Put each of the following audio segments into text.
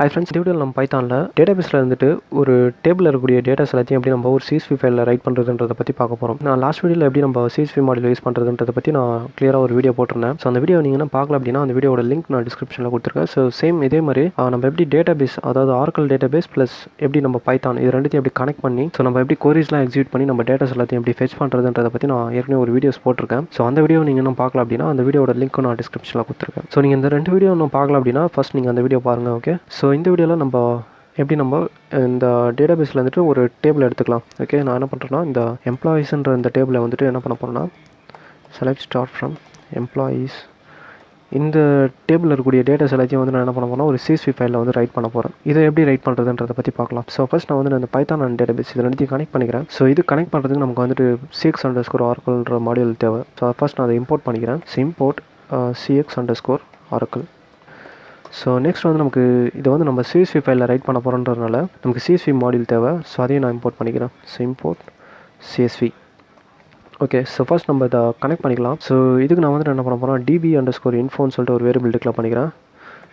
Hi friends, இந்த வீடியோவில் நம்ம பைத்தானில் டேட்டாபேஸில் வந்துட்டு ஒரு டேபிளில் இருக்கக்கூடிய டேட்டாஸ் எல்லாத்தையும் எப்படி நம்ம ஒரு CSV ஃபைலில் ரைட் பண்ணுறதுன்றதை பற்றி பார்க்க போகிறோம். நான் லாஸ்ட் வீடியோவில் எப்படி நம்ம CSV மாடல் யூஸ் பண்ணுறதுன்றதை பற்றி நான் கிளியராக ஒரு வீடியோ போட்டிருந்தேன். ஸோ அந்த வீடியோ நீங்கள் பார்க்கல அப்படின்னா அந்த வீடியோட லிங்க் நான் டிஸ்கிரிப்ஷனில் கொடுத்துருக்கேன். ஸோ சேம் இதே மாதிரி நம்ம எப்படி டேட்டாபேஸ், அதாவது ஆர்க்கல் டேட்டாபேஸ் ப்ளஸ் எப்படி நம்ம பைத்தான் இது ரெண்டுத்தையும் எப்படி கனெக்ட் பண்ணி ஸோ நம்ம எப்படி கோரிஸ்லாம் எக்ஸிக்யூட் பண்ணி நம்ம டேட்டாஸ் எல்லாத்தையும் எப்படி ஃபெச் பண்ணுறதுன்றதை பற்றி நான் ஏற்கனவே ஒரு வீடியோஸ் போட்டிருக்கேன். ஸோ அந்த வீடியோ நீங்கள் இன்னும் பார்க்கல அப்படின்னா அந்த வீடியோட லிங்க்கும் நான் டிஸ்கிரிப்ஷனில் கொடுத்துருக்கேன். ஸோ நீங்கள் இந்த ரெண்டு வீடியோ இன்னும் பார்க்கல அப்படின்னா ஃபஸ்ட் நீங்கள் அந்த வீடியோ பாருங்கள். ஓகே, ஸோ இந்த வீடியோவில் நம்ம எப்படி நம்ம இந்த டேட்டாபேஸில் வந்துட்டு ஒரு டேபிள் எடுத்துக்கலாம். ஓகே, நான் என்ன பண்ணுறேன்னா இந்த எம்ப்ளாயீஸ்ன்ற இந்த டேபிளை வந்துட்டு என்ன பண்ண போகிறேன்னா செலக்ட் ஸ்டார்ட் ஃப்ரம் எம்ப்ளாயீஸ். இந்த டேபிளில் இருக்கக்கூடிய டேட்டாஸ் எல்லாத்தையும் வந்து நான் என்ன பண்ண போகிறேன்னா ஒரு CSV ஃபைலில் வந்து ரைட் பண்ண போகிறேன். இதை எப்படி ரைட் பண்ணுறதுன்றதை பற்றி பார்க்கலாம். ஸோ ஃபஸ்ட் நான் வந்து இந்த பைத்தான் அண்ட் டேட்டாபேஸ் இது ரெண்டுத்தையும் கனெக்ட் பண்ணிக்கிறேன். ஸோ இது கனெக்ட் பண்ணுறதுக்கு நமக்கு வந்துட்டு CX_Oracle மாடியூல் தேவை. ஸோ ஃபஸ்ட் நான் அதை இம்போர்ட் பண்ணிக்கிறேன். So import CX_Oracle. So next வந்து நமக்கு இதை வந்து நம்ம CSV ஃபைலில் ரைட் பண்ண போகிறோன்றதுனால நமக்கு CSV மாடியூல் தேவை. ஸோ அதையும் நான் இம்போர்ட் பண்ணிக்கிறேன். So import CSV. Okay, so first நம்ம இதை கனெக்ட் பண்ணிக்கலாம். ஸோ இதுக்கு நான் வந்து என்ன பண்ண போகிறேன், DB_info சொல்லிட்டு ஒரு வேரியபிள் டிக்ளேர் பண்ணிக்கிறேன்.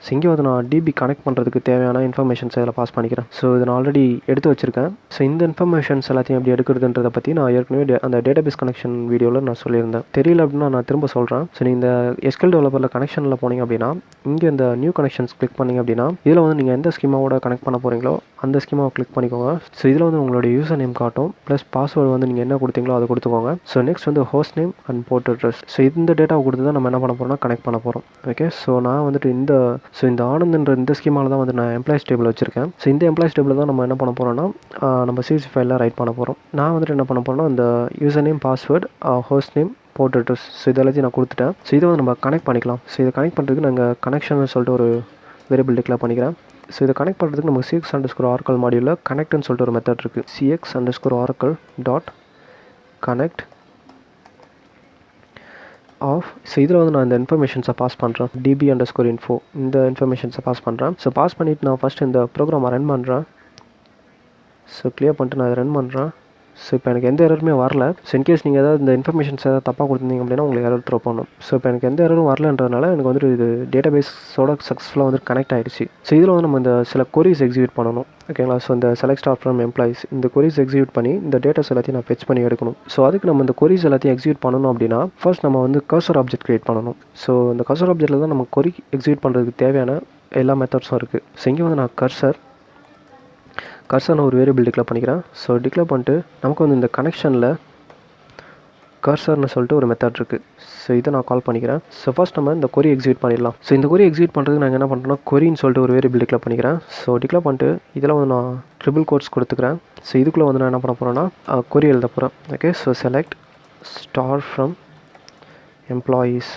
ஸோ இங்கே வந்து நான் DB கனெக்ட் பண்ணுறதுக்கு தேவையான இன்ஃபர்மேஷன்ஸ் இதில் பாஸ் பண்ணிக்கிறேன். ஸோ இதை நான் ஆல்ரெடி எடுத்து வச்சுருக்கேன். ஸோ இந்த இன்ஃபர்மேஷன்ஸ் எல்லாத்தையும் எப்படி எடுக்கிறதுன்றதை பற்றி நான் ஏற்கனவே அந்த டேட்டாபேஸ் கனெக்ஷன் வீடியோவில் நான் சொல்லியிருந்தேன். தெரியல அப்படின்னா நான் திரும்ப சொல்கிறேன். ஸோ நீங்கள் இந்த SQL டெவலப்பரில் கனெக்ஷனில் போனீங்க அப்படின்னா இங்கே இந்த நியூ கனெக்ஷன்ஸ் கிளிக் பண்ணிங்க அப்படின்னா இதில் வந்து நீங்கள் எந்த ஸ்கீமாவோட கனெக்ட் பண்ண போகிறீங்களோ அந்த ஸ்கீமாவை கிளிக் பண்ணிக்கோங்க. ஸோ இதில் வந்து உங்களுடைய யூசர் நேம் காட்டும், ப்ளஸ் பாஸ்வேர்டு வந்து நீங்கள் என்ன கொடுத்தீங்களோ அதை கொடுத்துக்கோங்க. ஸோ நெக்ஸ்ட் வந்து host name and port address. So இந்த டேட்டாவை கொடுத்து தான் நம்ம என்ன பண்ண போகிறோம்னா கனெக்ட் பண்ண போகிறோம். ஓகே, ஸோ நான் வந்துட்டு இந்த ஆனந்த்ன்ற இந்த ஸ்கீமாவில் தான் வந்து நான் எம்ப்ளாய்ஸ் டேபிள் வச்சுருக்கேன். ஸோ இந்த எம்ப்ளாய்ஸ் டேபிள் தான் நம்ம என்ன பண்ண போகிறோம்னா நம்ம CSV ஃபைலில் ரைட் பண்ண போகிறோம். நான் வந்துட்டு என்ன பண்ண போகிறோம்னா இந்த user name, password, host name, port address, so இதெல்லாத்தையும் நான் கொடுத்துட்டேன். ஸோ இதை வந்து நம்ம கனெக்ட் பண்ணிக்கலாம். ஸோ இதை கனெக்ட் பண்ணுறதுக்கு நாங்கள் கனெக்ஷன் சொல்லிட்டு ஒரு வேரியபிள் டிக்ளேர் பண்ணிக்கிறேன். ஸோ இதை கனெக்ட் பண்ணுறதுக்கு நமக்கு CX_Oracle மாடியூலில் கனெக்ட்னு சொல்லிட்டு ஒரு மெத்தட் இருக்குது. CX_Oracle dot connect of. So இதில் வந்து நான் இந்த இன்ஃபர்மேஷன்ஸை பாஸ் பண்ணுறேன். DB_info இந்த இன்ஃபர்மேஷன்ஸை பாஸ் பண்ணுறேன். ஸோ பாஸ் பண்ணிவிட்டு நான் ஃபஸ்ட்டு இந்த ப்ரோக்ராமை ரன் பண்ணுறேன். ஸோ கிளியர் பண்ணிட்டு நான் அதை ரன் பண்ணுறேன். ஸோ இப்போ எனக்கு எந்த எரருமே வரல. ஸோ இன்கேஸ் நீங்கள் ஏதாவது இந்த இன்ஃபர்மேஷன்ஸ் ஏதாவது தப்பாக கொடுத்துருந்தீங்க அப்படின்னா உங்களுக்கு எரர் த்ரோ பண்ணணும். ஸோ இப்போ எனக்கு எந்த எரரும் வரலன்றதுனால எனக்கு வந்துட்டு இது டேட்டாபேஸோட சக்ஸஸ்ஃபுல்லாக வந்து கனெக்ட் ஆகிடுச்சு. ஸோ இதில் வந்து நம்ம இந்த சில கொரிஸ் எக்ஸிக்யூட் பண்ணணும். ஓகேங்களா, ஸோ இந்த செலக்ட் ஸ்டார்ட் ஃப்ரம் எம்ப்ளாய்ஸ் இந்த கொரிஸ் எக்ஸிக்யூட் பண்ணி இந்த டேட்டாஸ் எல்லாத்தையும் நான் ஃபெச் பண்ணி எடுக்கணும். ஸோ அதுக்கு நம்ம இந்த கொரிஸ் எல்லாத்தையும் எக்ஸிக்யூட் பண்ணணும் அப்படின்னா ஃபர்ஸ்ட் நம்ம வந்து கர்சர் ஆப்ஜெக்ட் கிரியேட் பண்ணணும். ஸோ இந்த கர்சர் ஆப்ஜெக்ட்டில் தான் நம்ம கொரி எக்ஸிக்யூட் பண்ணுறதுக்கு தேவையான எல்லா மெத்தட்ஸும் இருக்குது. ஸோ இங்கே வந்து நான் கர்சர்னு ஒரு வேரியபிள் டிக்ளேர் பண்ணிக்கிறேன். ஸோ டிக்ளேர் பண்ணிட்டு நமக்கு வந்து இந்த கனெக்ஷனில் கர்சர்னு சொல்லிட்டு ஒரு மெத்தட் இருக்குது. ஸோ இதை நான் கால் பண்ணிக்கிறேன். ஸோ ஃபர்ஸ்ட் நம்ம இந்த கொரி எக்ஸிக்யூட் பண்ணிடலாம். ஸோ இந்த கொரி எக்ஸிக்யூட் பண்ணுறதுக்கு நாங்கள் என்ன பண்ணுறோம்னா கொரின்னு சொல்லிட்டு ஒரு வேரியபிள் டிக்ளேர் பண்ணிக்கிறேன். ஸோ டிக்ளேர் பண்ணிட்டு இதில் வந்து நான் ட்ரிபிள் கோட்ஸ் கொடுத்துக்கிறேன். ஸோ இதுக்குள்ளே வந்து நான் என்ன பண்ண போகிறேன்னா கொரி எழுத போகிறேன். Okay, so select star from employees.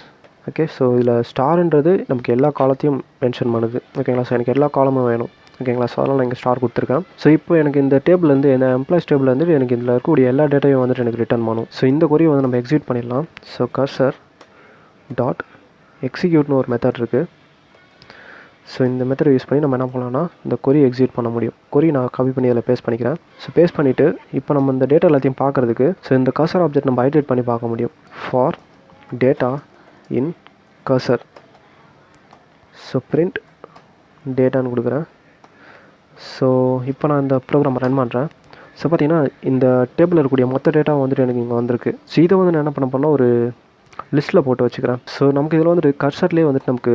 Okay, so இதில் ஸ்டார்ன்றது நமக்கு எல்லா காலத்தையும் மென்ஷன் பண்ணுது. ஓகேங்களா, ஸோ எனக்கு எல்லா காலமும் வேணும். ஓகேங்களா, ஸோ அதனால் நான் இங்கே ஸ்டார் கொடுத்துருக்கேன். ஸோ இப்போ எனக்கு இந்த டேபிள்லேருந்து இந்த எம்ப்ளாய்ஸ் டேபிள் வந்துட்டு எனக்கு இதில் இருக்கக்கூடிய எல்லா டேட்டாவையும் வந்துட்டு எனக்கு ரிட்டர்ன் பண்ணும். ஸோ இந்த கொரியை வந்து நம்ம எக்ஸிக்யூட் பண்ணிடலாம். ஸோ கர்சர் டாட் எக்ஸிக்யூட்னு ஒரு மெத்தட் இருக்குது. ஸோ இந்த மெத்தடை யூஸ் பண்ணி நம்ம என்ன பண்ணலாம்னா இந்த கொரி எக்ஸிக்யூட் பண்ண முடியும். கொரி நான் காப்பி பண்ணி அதில் பேஸ்ட் பண்ணிக்கிறேன். ஸோ பேஸ்ட் பண்ணிவிட்டு இப்போ நம்ம இந்த டேட்டா எல்லாத்தையும் பார்க்குறதுக்கு ஸோ இந்த கர்சர் ஆப்ஜெக்ட் நம்ம ஐட்ரேட் பண்ணி பார்க்க முடியும். For data in cursor. So print டேட்டான்னு கொடுக்குறேன். ஸோ இப்போ நான் இந்த ப்ரோக்ராமை ரன் பண்ணுறேன். ஸோ பார்த்தீங்கன்னா இந்த டேபிளில் இருக்கக்கூடிய மொத்த டேட்டா வந்துட்டு எனக்கு இங்கே வந்திருக்கு. ஸோ இதை வந்து நான் என்ன பண்ண போனால் ஒரு லிஸ்ட்டில் போட்டு வச்சுக்கிறேன். ஸோ நமக்கு இதில் வந்துட்டு கர்சர்லேயே வந்துட்டு நமக்கு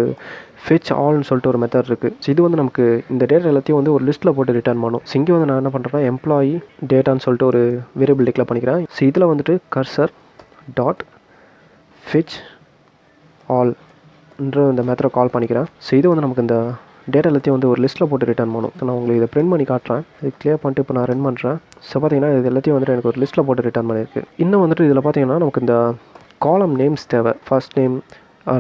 ஃபெச் ஆல்னு சொல்லிட்டு ஒரு மெத்தட் இருக்குது. ஸோ இது வந்து நமக்கு இந்த டேட்டா எல்லாத்தையும் வந்து ஒரு லிஸ்ட்டில் போட்டு ரிட்டர்ன் பண்ணும். ஸோ இங்கே வந்து நான் என்ன பண்ணுறேன்னா எம்ப்ளாயி டேட்டான்னு சொல்லிட்டு ஒரு வேரியபிள் டிக்ளேர் பண்ணிக்கிறேன். ஸோ இதில் வந்துட்டு கர்சர் டாட் ஃபெச் ஆல்ன்ற இந்த மெத்தடை கால் பண்ணிக்கிறேன். ஸோ இது வந்து நமக்கு இந்த டேட்டா எல்லாத்தையும் வந்து ஒரு லிஸ்ட்டில் போட்டு ரிட்டர்ன் பண்ணும். ஸோ நான் உங்களுக்கு இதை பிரிண்ட் பண்ணி காட்டுறேன். இது கிளியர் பண்ணிட்டு இப்போ நான் ரன் பண்ணுறேன். ஸோ பார்த்தீங்கன்னா இது எல்லாத்தையும் வந்துட்டு எனக்கு ஒரு லிஸ்ட்டில் போட்டு ரிட்டர்ன் பண்ணியிருக்கு. இன்னும் வந்துட்டு இதில் பார்த்தீங்கன்னா நமக்கு இந்த காலம் நேம்ஸ் தேவை. First name,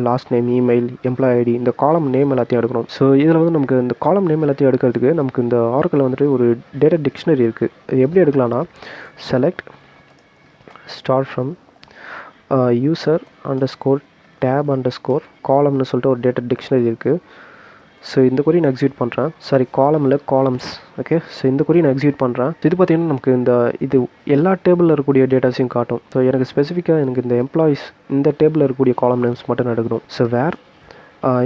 last name, email, employee ID, இந்த காலம் நேம் எல்லாத்தையும் எடுக்கணும். ஸோ இதில் வந்து நமக்கு இந்த காலம் நேம் எல்லாத்தையும் எடுக்கிறதுக்கு நமக்கு இந்த ஆர்க்கில் வந்துட்டு ஒரு டேட்டா டிக்ஷனரி இருக்குது. இது எப்படி எடுக்கலாம்னா select star from user underscore tab underscore காலம்னு சொல்லிட்டு ஒரு டேட்டா டிக்ஷனரி இருக்குது. ஸோ இந்த கொரி நான் எக்ஸிக்யூட் பண்ணுறேன். சாரி, காலமில் காலம்ஸ். ஓகே, ஸோ இந்த கொரி நான் எக்ஸிக்யூட் பண்ணுறேன். இது பார்த்திங்கன்னா நமக்கு இது எல்லா டேபிளில் இருக்கக்கூடிய டேட்டாஸையும் காட்டும். ஸோ எனக்கு ஸ்பெசிஃபிக்காக எனக்கு இந்த எம்ப்ளாயீஸ் இந்த டேபிளில் இருக்கக்கூடிய காலம் நேம்ஸ் மட்டும் எடுக்கணும். ஸோ வேர்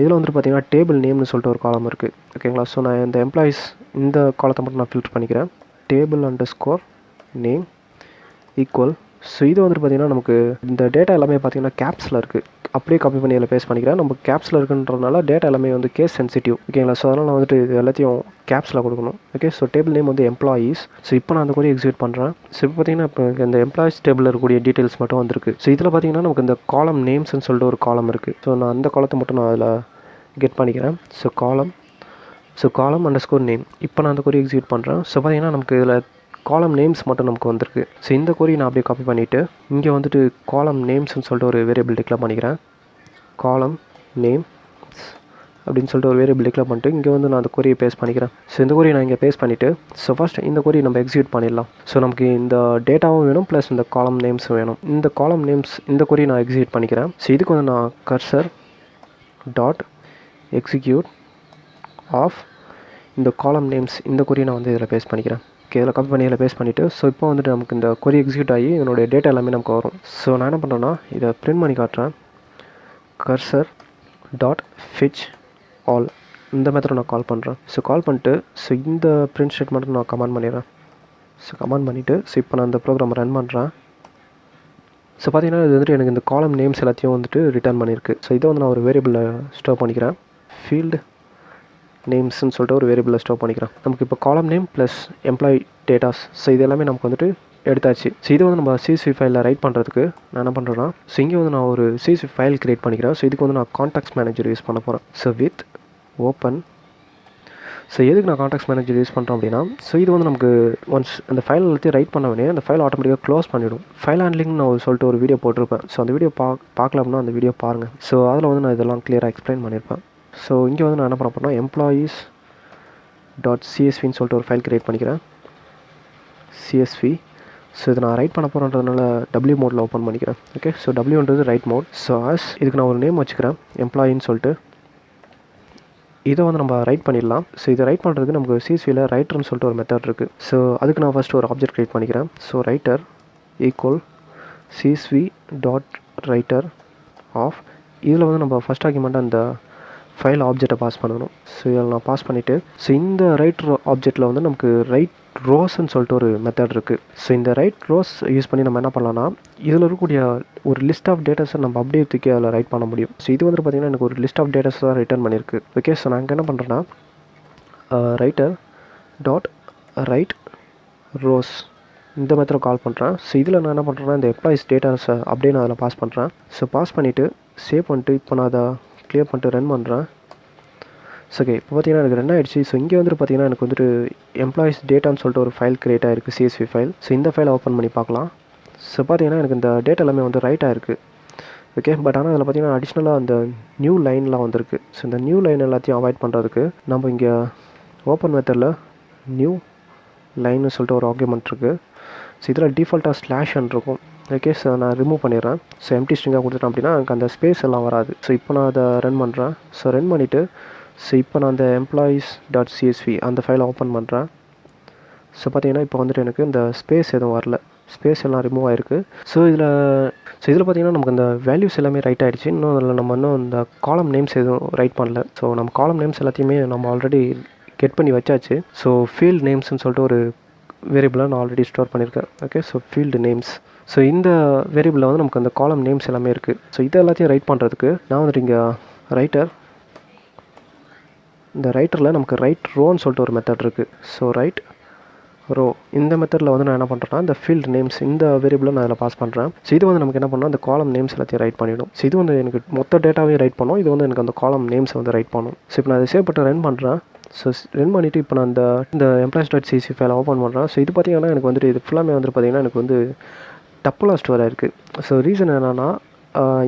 இதில் வந்துட்டு பார்த்தீங்கன்னா டேபிள் நேம்னு சொல்லிட்டு ஒரு காலம் இருக்குது. ஓகேங்களா? ஸோ நான் இந்த எம்ப்ளாயீஸ் இந்த காலத்தை மட்டும் நான் ஃபில்டர் பண்ணிக்கிறேன். Table underscore name equal. So இது வந்துட்டு பார்த்தீங்கன்னா நமக்கு இந்த டேட்டா எல்லாமே பார்த்தீங்கன்னா கேப்ஸில் இருக்குது. அப்படியே காப்பி பண்ணி இதில் பேஸ்ட் பண்ணிக்கிறேன். நம்ம கேப்ஸில் இருக்குன்றதுனால டேட்டா எல்லாமே வந்து கேஸ் சென்சிட்டிவ். ஓகேங்களா? ஸோ அதனால் நான் வந்துட்டு இது எல்லாத்தையும் கேப்ஸில் கொடுக்கணும். ஓகே, ஸோ டேபிள் நேம் வந்து எம்ப்ளாயீஸ். ஸோ இப்போ நான் அந்த கூட எக்ஸிக்யூட் பண்ணுறேன். ஸோ இப்போ பார்த்தீங்கன்னா இப்போ இந்த எம்ப்ளாயீஸ் டேபிளில் இருக்கக்கூடிய டீட்டெயில்ஸ் மட்டும் வந்திருக்கு. ஸோ இதில் பார்த்தீங்கன்னா நமக்கு இந்த காலம் நேம்ஸ்ன்னு சொல்லிட்டு ஒரு காலம் இருக்குது. ஸோ நான் அந்த காலத்தை மட்டும் நான் அதில் கெட் பண்ணிக்கிறேன். ஸோ காலம் அண்டர்ஸ்கோர் நேம். இப்போ நான் அந்த கொரி எக்ஸிக்யூட் பண்ணுறேன். ஸோ பார்த்தீங்கன்னா நமக்கு இதில் காலம் நேம்ஸ் மட்டும் நமக்கு வந்திருக்கு. ஸோ இந்த கொரி நான் அப்படியே காப்பி பண்ணிவிட்டு இங்கே வந்துட்டு காலம் நேம்ஸ்ன்னு சொல்லிட்டு ஒரு வேரியபிள் டிக்ளேர் பண்ணிக்கிறேன். காலம் நேம் அப்படின்னு சொல்லிட்டு ஒரு வேரியபிள் டிக்ளேர் பண்ணிட்டு இங்கே வந்து நான் அந்த கொரியை பேஸ்ட் பண்ணிக்கிறேன். ஸோ இந்த கொரி நான் இங்கே பேஸ்ட் பண்ணிவிட்டு ஸோ ஃபஸ்ட் இந்த கொரி நம்ம எக்ஸிக்யூட் பண்ணிடலாம். ஸோ நமக்கு இந்த டேட்டாவும் வேணும் ப்ளஸ் இந்த காலம் நேம்ஸும் வேணும். இந்த காலம் நேம்ஸ் இந்த கொரி நான் எக்ஸிக்யூட் பண்ணிக்கிறேன். ஸோ இதுக்கு வந்து நான் கர்சர் டாட் எக்ஸிக்யூட் ஆஃப் இந்த காலம் நேம்ஸ் இந்த கொரி நான் வந்து இதில் பேஸ்ட் பண்ணிக்கிறேன். ஓகே, இதில் காப்பி பண்ணி இதில் பேஸ்ட் பண்ணிவிட்டு ஸோ இப்போ வந்துட்டு நமக்கு இந்த கொரி எக்ஸிக்யூட் ஆகி என்னுடைய டேட்டா எல்லாமே நமக்கு வரும். ஸோ நான் என்ன பண்ணுறேன்னா இதை பிரிண்ட் பண்ணி காட்டுறேன். கர்சர் டாட் ஃபிட்ச் ஆல் இந்த மெத்தட் நான் கால் பண்ணுறேன். ஸோ கால் பண்ணிட்டு ஸோ இந்த பிரிண்ட் ஸ்டேட்மெண்ட் நான் கமெண்ட் பண்ணிடுறேன். ஸோ கமெண்ட் பண்ணிவிட்டு ஸோ இப்போ நான் இந்த ப்ரோக்ராம் ரன் பண்ணுறேன். ஸோ பார்த்தீங்கன்னா இது வந்துட்டு எனக்கு இந்த காலம் நேம்ஸ் எல்லாத்தையும் வந்துட்டு ரிட்டர்ன் பண்ணியிருக்கு. ஸோ இதை வந்து நான் ஒரு வேரியபிளில் ஸ்டோர் பண்ணிக்கிறேன். ஃபீல்டு நேம்ஸ்ன்னு சொல்லிட்டு ஒரு வேரியபிளில் ஸ்டோர் பண்ணிக்கிறேன். நமக்கு இப்போ காலம் name plus employee datas so இது எல்லாமே நமக்கு வந்துட்டு எடுத்தாச்சு. ஸோ இது வந்து நம்ம CSV ஃபைலில் ரைட் பண்ணுறதுக்கு நான் என்ன பண்ணுறேன்னா ஸோ இங்கே வந்து நான் ஒரு CSV ஃபைல் க்ரியேட் பண்ணிக்கிறேன். ஸோ இதுக்கு வந்து நான் கான்டாக்ட்ஸ் மேனேஜர் யூஸ் பண்ண போகிறேன். So with open. ஸோ எதுக்கு நான் கான்டாக்ட்ஸ் மேனேஜர் யூஸ் பண்ணுறேன் அப்படின்னா ஸோ இது வந்து நமக்கு ஒன்ஸ் அந்த ஃபைல் எல்லாத்தையும் ரைட் பண்ண வேண்டிய அந்த ஃபைல் ஆட்டோமேட்டிக்காக க்ளோஸ் பண்ணிவிடும். ஃபைல் ஹேண்ட்லிங் நான் சொல்லிட்டு ஒரு வீடியோ போட்டிருப்பேன். ஸோ அந்த வீடியோ பார்க்கல அப்படின்னா அந்த வீடியோ பாருங்கள். ஸோ அதில் வந்து நான் இதெல்லாம் கிளியராக எக்ஸ்பிளைன் பண்ணியிருப்பேன். ஸோ இங்கே வந்து நான் என்ன பண்ண போகிறேன்னா எம்ப்ளாயீஸ் டாட் சிஎஸ்வின்னு சொல்லிட்டு ஒரு ஃபைல் க்ரியேட் பண்ணிக்கிறேன். CSV. ஸோ இதை நான் ரைட் பண்ண போகிறேன்றதுனால W மோடில் ஓப்பன் பண்ணிக்கிறேன். ஓகே, ஸோ Wன்றது ரைட் மோட். ஸோ இதுக்கு நான் ஒரு நேம் வச்சுக்கிறேன் எம்ப்ளாயின்னு சொல்லிட்டு. இதை வந்து நம்ம ரைட் பண்ணிடலாம். ஸோ இதை ரைட் பண்ணுறதுக்கு நமக்கு CSVயில் ரைட்டர்னு சொல்லிட்டு ஒரு மெத்தட் இருக்குது. ஸோ அதுக்கு நான் ஃபஸ்ட்டு ஒரு ஆப்ஜெக்ட் க்ரியேட் பண்ணிக்கிறேன். So writer equal CSV dot writer of. இதில் வந்து நம்ம ஃபஸ்ட் ஆர்குமெண்ட்டாக அந்த ஃபைல் ஆப்ஜெக்டை பாஸ் பண்ணணும். ஸோ இதில் நான் பாஸ் பண்ணிவிட்டு ஸோ இந்த ரைட் ஆப்ஜெக்டில் வந்து நமக்கு ரைட் ரோஸ்ன்னு சொல்லிட்டு ஒரு மெத்தட் இருக்குது. ஸோ இந்த ரைட் ரோஸ் யூஸ் பண்ணி நம்ம என்ன பண்ணலாம்னா இதில் இருக்கக்கூடிய ஒரு லிஸ்ட் ஆஃப் டேட்டாஸை நம்ம அப்படியே தூக்கி அதில் ரைட் பண்ண முடியும். ஸோ இது வந்து பார்த்திங்கன்னா எனக்கு ஒரு லிஸ்ட் ஆஃப் டேட்டாஸ் தான் ரிட்டர்ன் பண்ணியிருக்கு. ஓகே, ஸோ நான் இங்கே என்ன பண்ணுறேன்னா ரைட்டர் டாட் ரைட் ரோஸ் இந்த மெத்தடை கால் பண்ணுறேன். ஸோ இதில் நான் என்ன பண்ணுறேன்னா இந்த எம்ப்ளாயிஸ் டேட்டாஸை அப்படியே நான் அதில் பாஸ் பண்ணுறேன். ஸோ பாஸ் பண்ணிவிட்டு சேவ் பண்ணிட்டு இப்போ நான் அதை க்ளியர் பண்ணிட்டு ரன் பண்ணுறேன். ஸோ ஓகே, இப்போ பார்த்தீங்கன்னா எனக்கு ரன் ஆகிடுச்சு. ஸோ இங்கே வந்துட்டு பார்த்தீங்கன்னா எனக்கு வந்துட்டு எம்ப்ளாயிஸ் டேட்டான்னு சொல்லிட்டு ஒரு ஃபைல் க்ரியேட் ஆகிருக்கு CSV ஃபைல். ஸோ இந்த ஃபைலை ஓப்பன் பண்ணி பார்க்கலாம். ஸோ பார்த்தீங்கன்னா எனக்கு இந்த டேட்டா எல்லாமே வந்து ரைட் ஆகிருக்கு. ஓகே, பட் ஆனால் அதில் பார்த்தீங்கன்னா அடிஷ்னலாக அந்த நியூ லைன்லாம் வந்திருக்கு. ஸோ இந்த நியூ லைன் எல்லாத்தையும் அவாய்ட் பண்ணுறதுக்கு நம்ம இங்கே ஓப்பன் மெத்தடில் நியூ லைன்னு சொல்லிட்டு ஒரு ஆர்குமெண்ட் இருக்குது. ஸோ இதில் டிஃபால்ட்டாக ஸ்லாஷ்ன்னு இருக்கும். ஓகே, ஸோ நான் ரிமூவ் பண்ணிடுறேன். ஸோ எம்டி ஸ்ட்ரிங்காக கொடுத்துட்டேன் அப்படின்னா எனக்கு அந்த ஸ்பேஸ் எல்லாம் வராது. ஸோ இப்போ நான் அதை ரன் பண்ணுறேன். ஸோ ரன் பண்ணிவிட்டு ஸோ இப்போ நான் அந்த எம்ப்ளாயீஸ் டாட் CSV அந்த ஃபைலை ஓப்பன் பண்ணுறேன். ஸோ பார்த்தீங்கன்னா இப்போ வந்துட்டு எனக்கு இந்த ஸ்பேஸ் எதுவும் வரல. ஸ்பேஸ் எல்லாம் ரிமூவ் ஆகிருக்கு. ஸோ இதில் பார்த்தீங்கன்னா நமக்கு இந்த வேல்யூஸ் எல்லாமே ரைட் ஆகிடுச்சு. இன்னும் அதில் நம்ம இன்னும் இந்த காலம் நேம்ஸ் எதுவும் ரைட் பண்ணல. ஸோ நம்ம காலம் நேம்ஸ் எல்லாத்தையுமே நம்ம ஆல்ரெடி கெட் பண்ணி வச்சாச்சு. ஸோ ஃபீல்டு நேம்ஸ்ன்னு சொல்லிட்டு ஒரு வேரியபிளாக நான் ஆல்ரெடி ஸ்டோர் பண்ணியிருக்கேன். Okay, so field names. So இந்த வேரியபிளில் வந்து நமக்கு அந்த காலம் நேம்ஸ் எல்லாமே இருக்குது. ஸோ இதை எல்லாத்தையும் ரைட் பண்ணுறதுக்கு நான் வந்துட்டு இங்கே ரைட்டர் இந்த ரைட்டரில் நமக்கு ரைட் ரோன்னு சொல்லிட்டு ஒரு மெத்தட் இருக்குது. ஸோ ரைட் ரோ இந்த மெத்தடில் வந்து நான் என்ன பண்ணுறேன்னா இந்த ஃபீல்டு நேம்ஸ் இந்த வேரியபிளை நான் அதில் பாஸ் பண்ணுறேன். ஸோ இது வந்து நமக்கு என்ன பண்ணால் அந்த காலம் நேம்ஸ் எல்லாத்தையும் ரைட் பண்ணிவிடும். ஸோ இது வந்து எனக்கு மொத்த டேட்டாவே ரைட் பண்ணும். இது வந்து எனக்கு அந்த காலம் நேம்ஸை வந்து ரைட் பண்ணும். ஸோ இப்போ நான் அதை சேவ் பண்ணி ரன் பண்ணுறேன். ஸோ ரன் பண்ணிவிட்டு இப்போ நான் இந்த எம்ப்ளாய்ஸ் டாட் CSV ஃபைலை ஓப்பன் பண்ணுறேன். ஸோ இது பார்த்திங்கன்னா எனக்கு வந்துட்டு இது ஃபுல்லாமே வந்துட்டு பார்த்திங்கன்னா எனக்கு வந்து டப்புலாக ஸ்டோர் ஆகிருக்கு. ஸோ ரீசன் என்னென்னா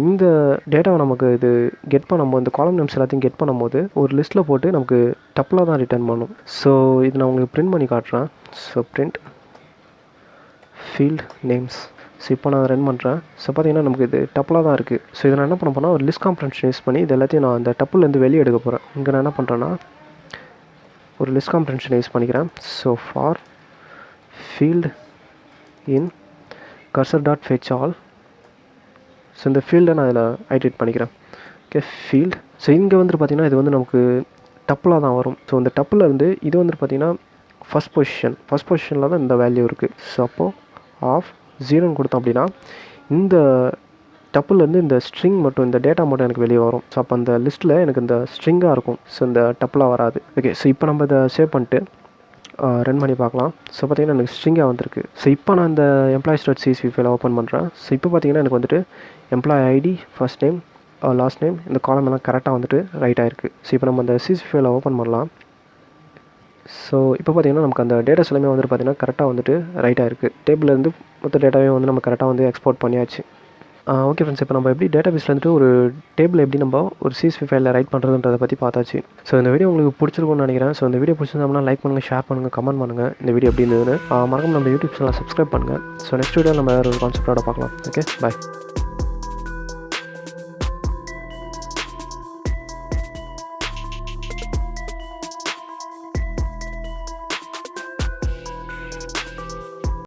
இந்த டேட்டாவை நமக்கு இது கெட் பண்ணும்போது இந்த காலம் நேம்ஸ் எல்லாத்தையும் கெட் பண்ணும்போது ஒரு லிஸ்ட்டில் போட்டு நமக்கு டப்புலாக தான் ரிட்டர்ன் பண்ணும். ஸோ இது நான் உங்களுக்கு பிரிண்ட் பண்ணி காட்டுறேன். So print field names. So இப்போ நான் ரன் பண்ணுறேன். ஸோ பார்த்தீங்கன்னா நமக்கு இது டப்புலாக தான் இருக்குது. ஸோ இதை நான் என்ன பண்ண போனால் ஒரு லிஸ்ட் காம்ப்ரன்ஷன் யூஸ் பண்ணி இது எல்லாத்தையும் நான் அந்த டப்புலேருந்து வெளியே எடுக்க போகிறேன். இங்கே நான் என்ன பண்ணுறேன்னா ஒரு லிஸ்ட் காம்ப்ரன்ஷன் யூஸ் பண்ணிக்கிறேன். So for field in cursor dot fetch all. So இந்த ஃபீல்டை நான் இதில் ஐட்ரேட் பண்ணிக்கிறேன். Okay field. ஸோ இங்கே வந்துட்டு பார்த்திங்கன்னா இது வந்து நமக்கு டப்பிளாக தான் வரும். ஸோ இந்த டப்பில் இருந்து இது வந்துட்டு பார்த்திங்கன்னா ஃபஸ்ட் பொசிஷனில் தான் இந்த வேல்யூ இருக்குது. ஸோ அப்போது ஆஃப் 0ன்னு கொடுத்தோம் அப்படின்னா இந்த டப்புலேருந்து இந்த ஸ்ட்ரிங் மட்டும் இந்த டேட்டா மட்டும் எனக்கு வெளியே வரும். ஸோ அப்போ அந்த லிஸ்ட்டில் எனக்கு இந்த ஸ்ட்ரிங்காக இருக்கும். ஸோ இந்த டப்புலாக வராது. ஓகே, ஸோ இப்போ நம்ம இதை சேவ் பண்ணிட்டு ரன் பண்ணி பார்க்கலாம். ஸோ பார்த்திங்கன்னா எனக்கு ஸ்ட்ரிங்காக வந்திருக்கு. ஸோ இப்போ நான் இந்த employees.csv ஃபைலை ஓப்பன் பண்ணுறேன். ஸோ இப்போ பார்த்திங்கன்னா எனக்கு வந்துட்டு employee ID, first name, last name, இந்த காலம் எல்லாம் கரெக்டாக வந்துட்டு ரைட் ஆகிருக்கு. ஸோ இப்போ நம்ம அந்த CSV ஃபைலை ஓப்பன் பண்ணலாம். ஸோ இப்போ பார்த்திங்கன்னா நமக்கு அந்த டேட்டாஸ் எல்லாமே வந்துட்டு பார்த்திங்கன்னா கரெக்டாக வந்துட்டு ரைட்டாக இருக்குது. டேபிள்லேருந்து மொத்த டேட்டாவே வந்து நம்ம கரெக்டாக வந்து எக்ஸ்போர்ட் பண்ணியாச்சு. ஓகே ஃப்ரெண்ட்ஸ், இப்போ நம்ம எப்படி டேட்டாபேஸில் வந்துட்டு ஒரு டேபிள் எப்படி நம்ம ஒரு CSV ஃபைலில் ரைட் பண்ணுறதுன்றதை பற்றி பார்த்தாச்சு. ஸோ இந்த வீடியோ உங்களுக்கு பிடிச்சிருக்கும்னு நினைக்கிறேன். ஸோ இந்த வீடியோ பிடிச்சிருந்தோம்னா லைக் பண்ணுங்கள், ஷேர் பண்ணுங்கள், கமெண்ட் பண்ணுங்கள். இந்த வீடியோ எப்படி இருந்ததுன்னு மறக்காம நம்ம யூடியூப் சேனலை சப்ஸ்கிரைப் பண்ணுங்கள். ஸோ நெக்ஸ்ட் வீடியோ நம்ம வேறு ஒரு கான்செப்டோட பார்க்கலாம். ஓகே, பாய்.